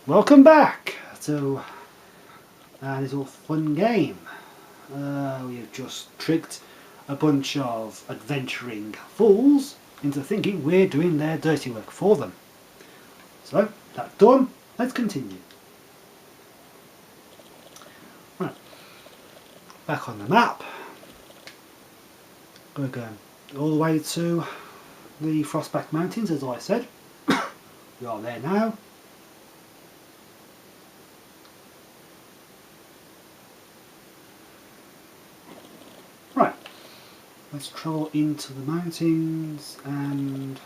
Welcome back to a little fun game. We have just tricked a bunch of adventuring fools into thinking we're doing their dirty work for them. So, that's done. Let's continue. Right, back on the map. We're going all the way to the Frostback Mountains, as I said. We are there now. Right, let's travel into the mountains and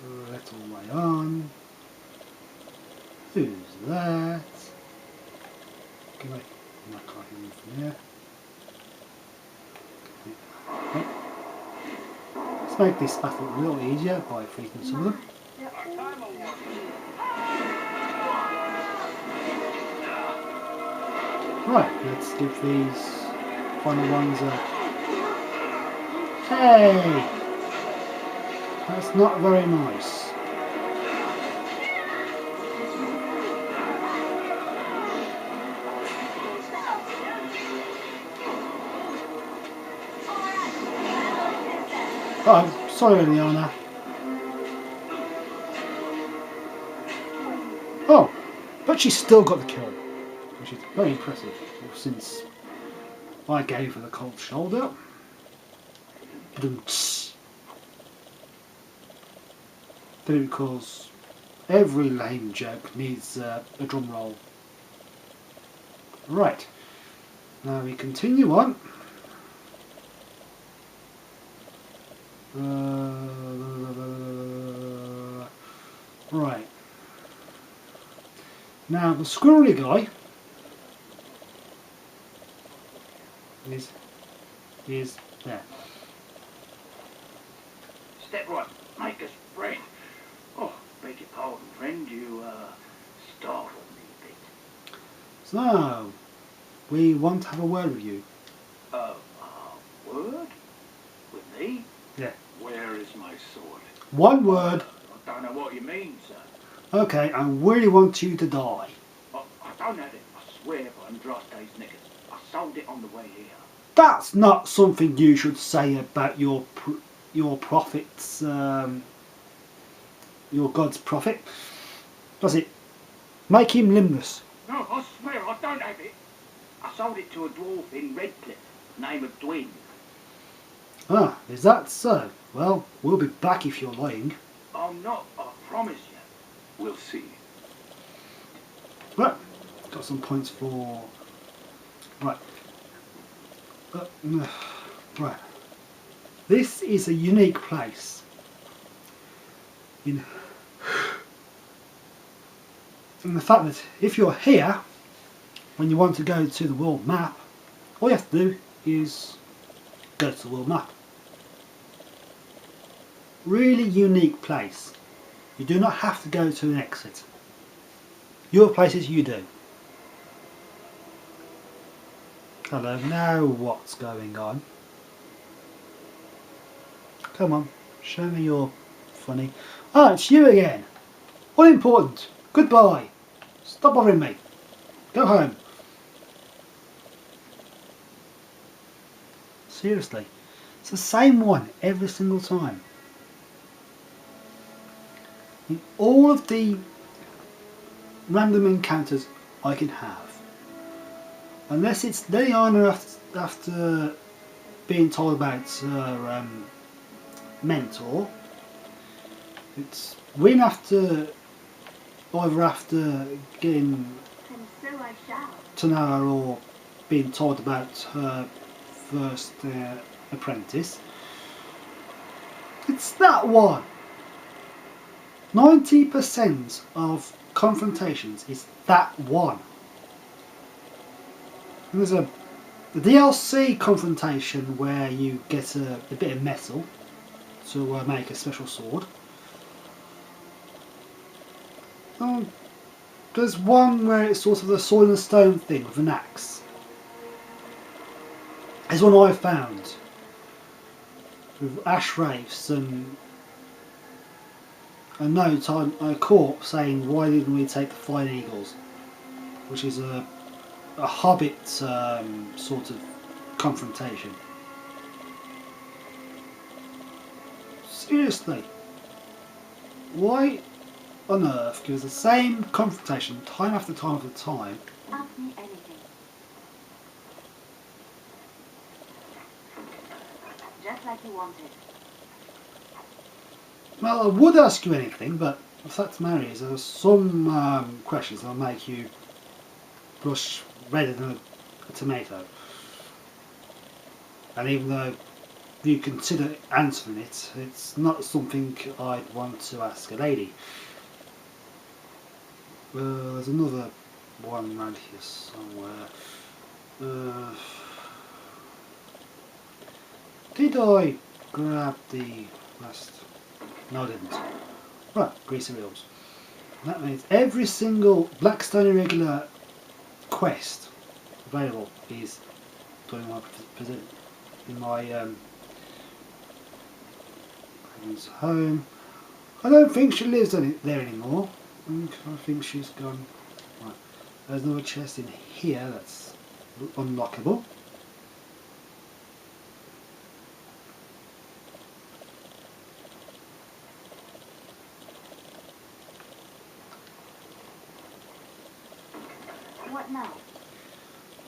a little way on. Who's that? Can I can't move from here. Okay. Let's make this battle a little easier by freezing some of them. Right, let's give these final ones a... Hey! That's not very nice. Oh, sorry, Liana. Oh, but she still got the kill, which is very impressive, since I gave her the cold shoulder. Because every lame joke needs a drum roll. Right, now we continue on. Right. Now the squirrely guy is there. Step right, make us friend. Oh, beg your pardon, friend, you startled me a bit. So, we want to have a word with you. Word? With me? Yeah. Where is my sword? One word. I don't know what you mean, sir. Okay, I really want you to die. I don't have it, I swear by Andraste's knickers. I sold it on the way here. That's not something you should say about your prophet's, your God's prophet, does it? Make him limbless. No, I swear I don't have it. I sold it to a dwarf in Redcliffe, name of Dwyn. Ah, is that so? Well, we'll be back if you're lying. I'm not, I promise you. We'll see. Right, got some points for... Right. Right. This is a unique place. In the fact that if you're here, when you want to go to the world map, all you have to do is go to the world map. Really unique place. You do not have to go to an exit. Your places you do. Hello, now what's going on? Come on, show me your funny... Oh, it's you again! Unimportant! Goodbye! Stop bothering me! Go home! Seriously, it's the same one every single time. In all of the random encounters I can have, unless it's Liliana after being told about her mentor, it's Win after either after getting to know her or being told about her first apprentice. It's that one. 90% of confrontations is that one. And there's the DLC confrontation where you get a bit of metal to make a special sword. There's one where it's sort of the sword and stone thing with an axe. There's one I found with ash wraiths and a note on a corpse saying, "Why didn't we take the Flying Eagles?" Which is a Hobbit sort of confrontation. Seriously, why on earth give us the same confrontation time after time after time? Ask me anything. Just like you wanted. Well, I would ask you anything, but the fact of the matter is there are some questions that'll make you blush redder than a tomato. And even though you consider answering it, it's not something I'd want to ask a lady. There's another one around here somewhere. Did I grab the last? No, I didn't. Right, greasy wheels. That means every single Blackstone Irregular quest available is doing my in my home. I don't think she lives there anymore. I think she's gone. Right. There's another chest in here that's unlockable. What now?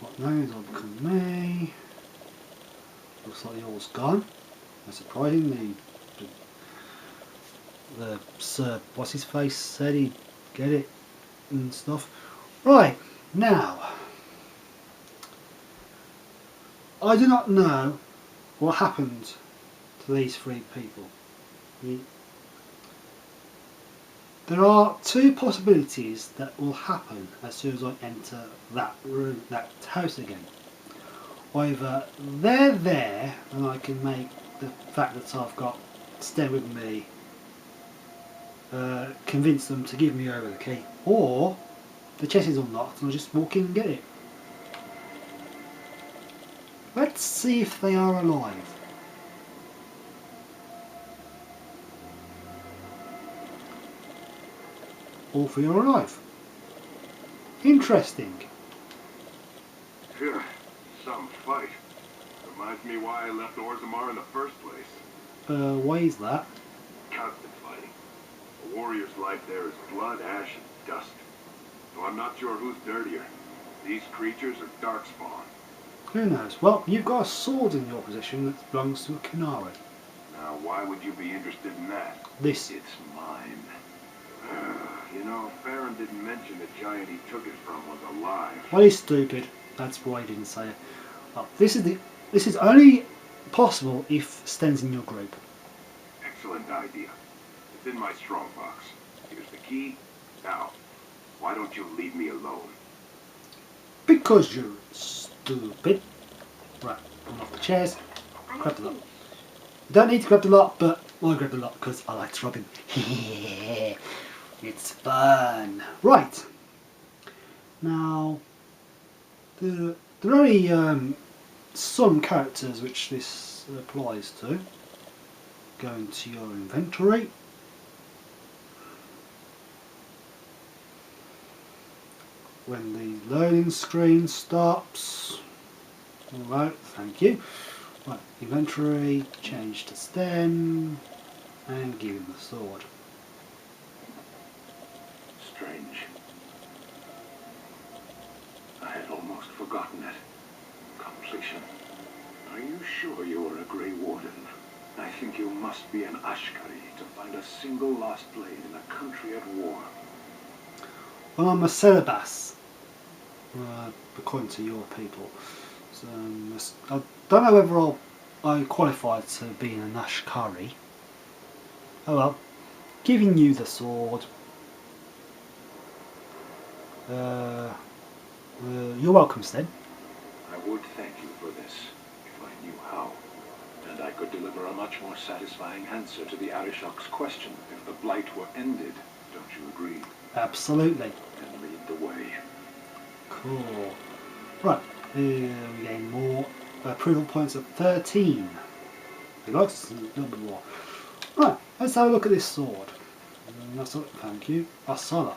What now is on become me. Looks like yours gone. That's surprising. The Sir, what's his face, said he'd get it and stuff. Right, now, I do not know what happened to these three people. There are two possibilities that will happen as soon as I enter that room, that house again. Either they're there and I can make the fact that I've got Sten with me convince them to give me over the key, or the chest is unlocked and I just walk in and get it. Let's see if they are alive. All three are alive. Interesting. Phew, some fight. Reminds me why I left Orzammar in the first place. Why is that? Constant fighting. A warrior's life there is blood, ash, and dust. Though I'm not sure who's dirtier. These creatures are darkspawn. Who knows? Well, you've got a sword in your possession that belongs to a Canary. Now, why would you be interested in that? This. It's mine. You know, Farron didn't mention the giant he took it from was alive. Well, he's stupid. That's why he didn't say it. Well, this is only possible if Sten's in your group. Excellent idea. It's in my strongbox. Here's the key. Now, why don't you leave me alone? Because you're stupid. Right, unlock the chairs. Grab the lot. You don't need to grab the lot, but I grab the lot because I like to rob him. It's fun. Right. Now, there are only some characters which this applies to. Go into your inventory. When the loading screen stops. Alright, thank you. Right, inventory, change to Sten, and give him the sword. Strange. I had almost forgotten it. Completion. Are you sure you are a Grey Warden? I think you must be an Ashkari to find a single lost blade in a country at war. Well, I'm a Celebas, according to your people. So, I don't know whether I qualify to being an Ashkari. Oh well, giving you the sword. You're welcome, Sten. I would thank you for this, if I knew how. And I could deliver a much more satisfying answer to the Arishok's question if the blight were ended. Don't you agree? Absolutely. Then lead the way. Cool. Right, we gain more approval points of 13. He likes a little bit more. Right, let's have a look at this sword. That's not, thank you. Asala.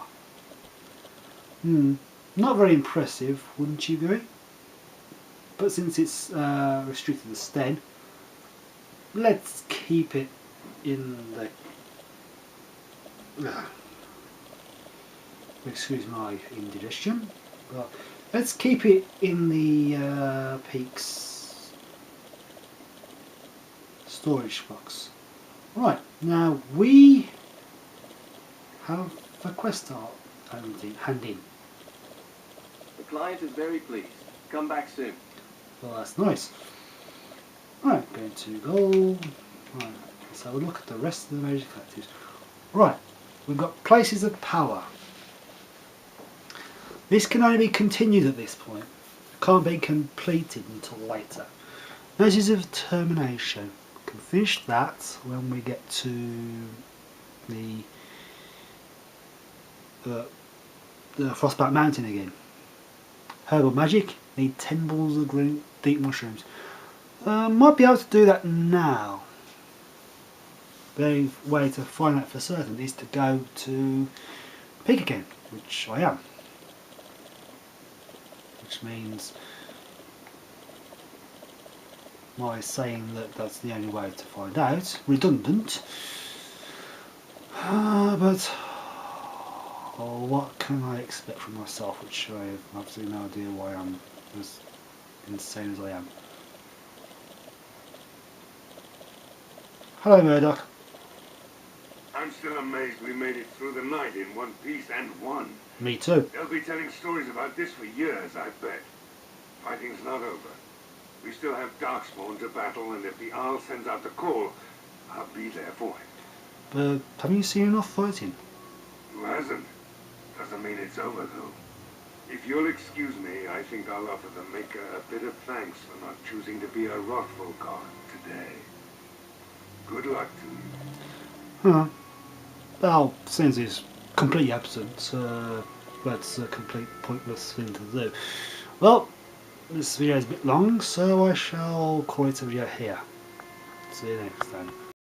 Not very impressive, wouldn't you agree? But since it's restricted to Sten, let's keep it in the... excuse my indigestion. Well, let's keep it in the Peaks storage box. Right, now we have a quest art hand in. The client is very pleased. Come back soon. Well, that's nice. Right, going to go. Right, let's have a look at the rest of the magic collectives. Right, we've got places of power. This can only be continued at this point. It can't be completed until later. Measures of determination. We can finish that when we get to the Frostback Mountain again. Herbal magic. Need 10 balls of green deep mushrooms. Might be able to do that now. The only way to find out for certain is to go to Peak again, which I am. Which means my saying that that's the only way to find out, redundant. But what can I expect from myself, which I have absolutely no idea why I'm as insane as I am. Hello, Murdoch. I'm still amazed we made it through the night in one piece and won. Me too. They'll be telling stories about this for years, I bet. Fighting's not over. We still have Darkspawn to battle, and if the Owl sends out the call, I'll be there for him. But haven't you seen enough fighting? Who hasn't? Doesn't mean it's over, though. If you'll excuse me, I think I'll offer the Maker a bit of thanks for not choosing to be a Rothful god today. Good luck to you. Huh. Well, since he's completely absent, that's a complete pointless thing to do. Well, this video is a bit long, so I shall call it a video here. See you next time.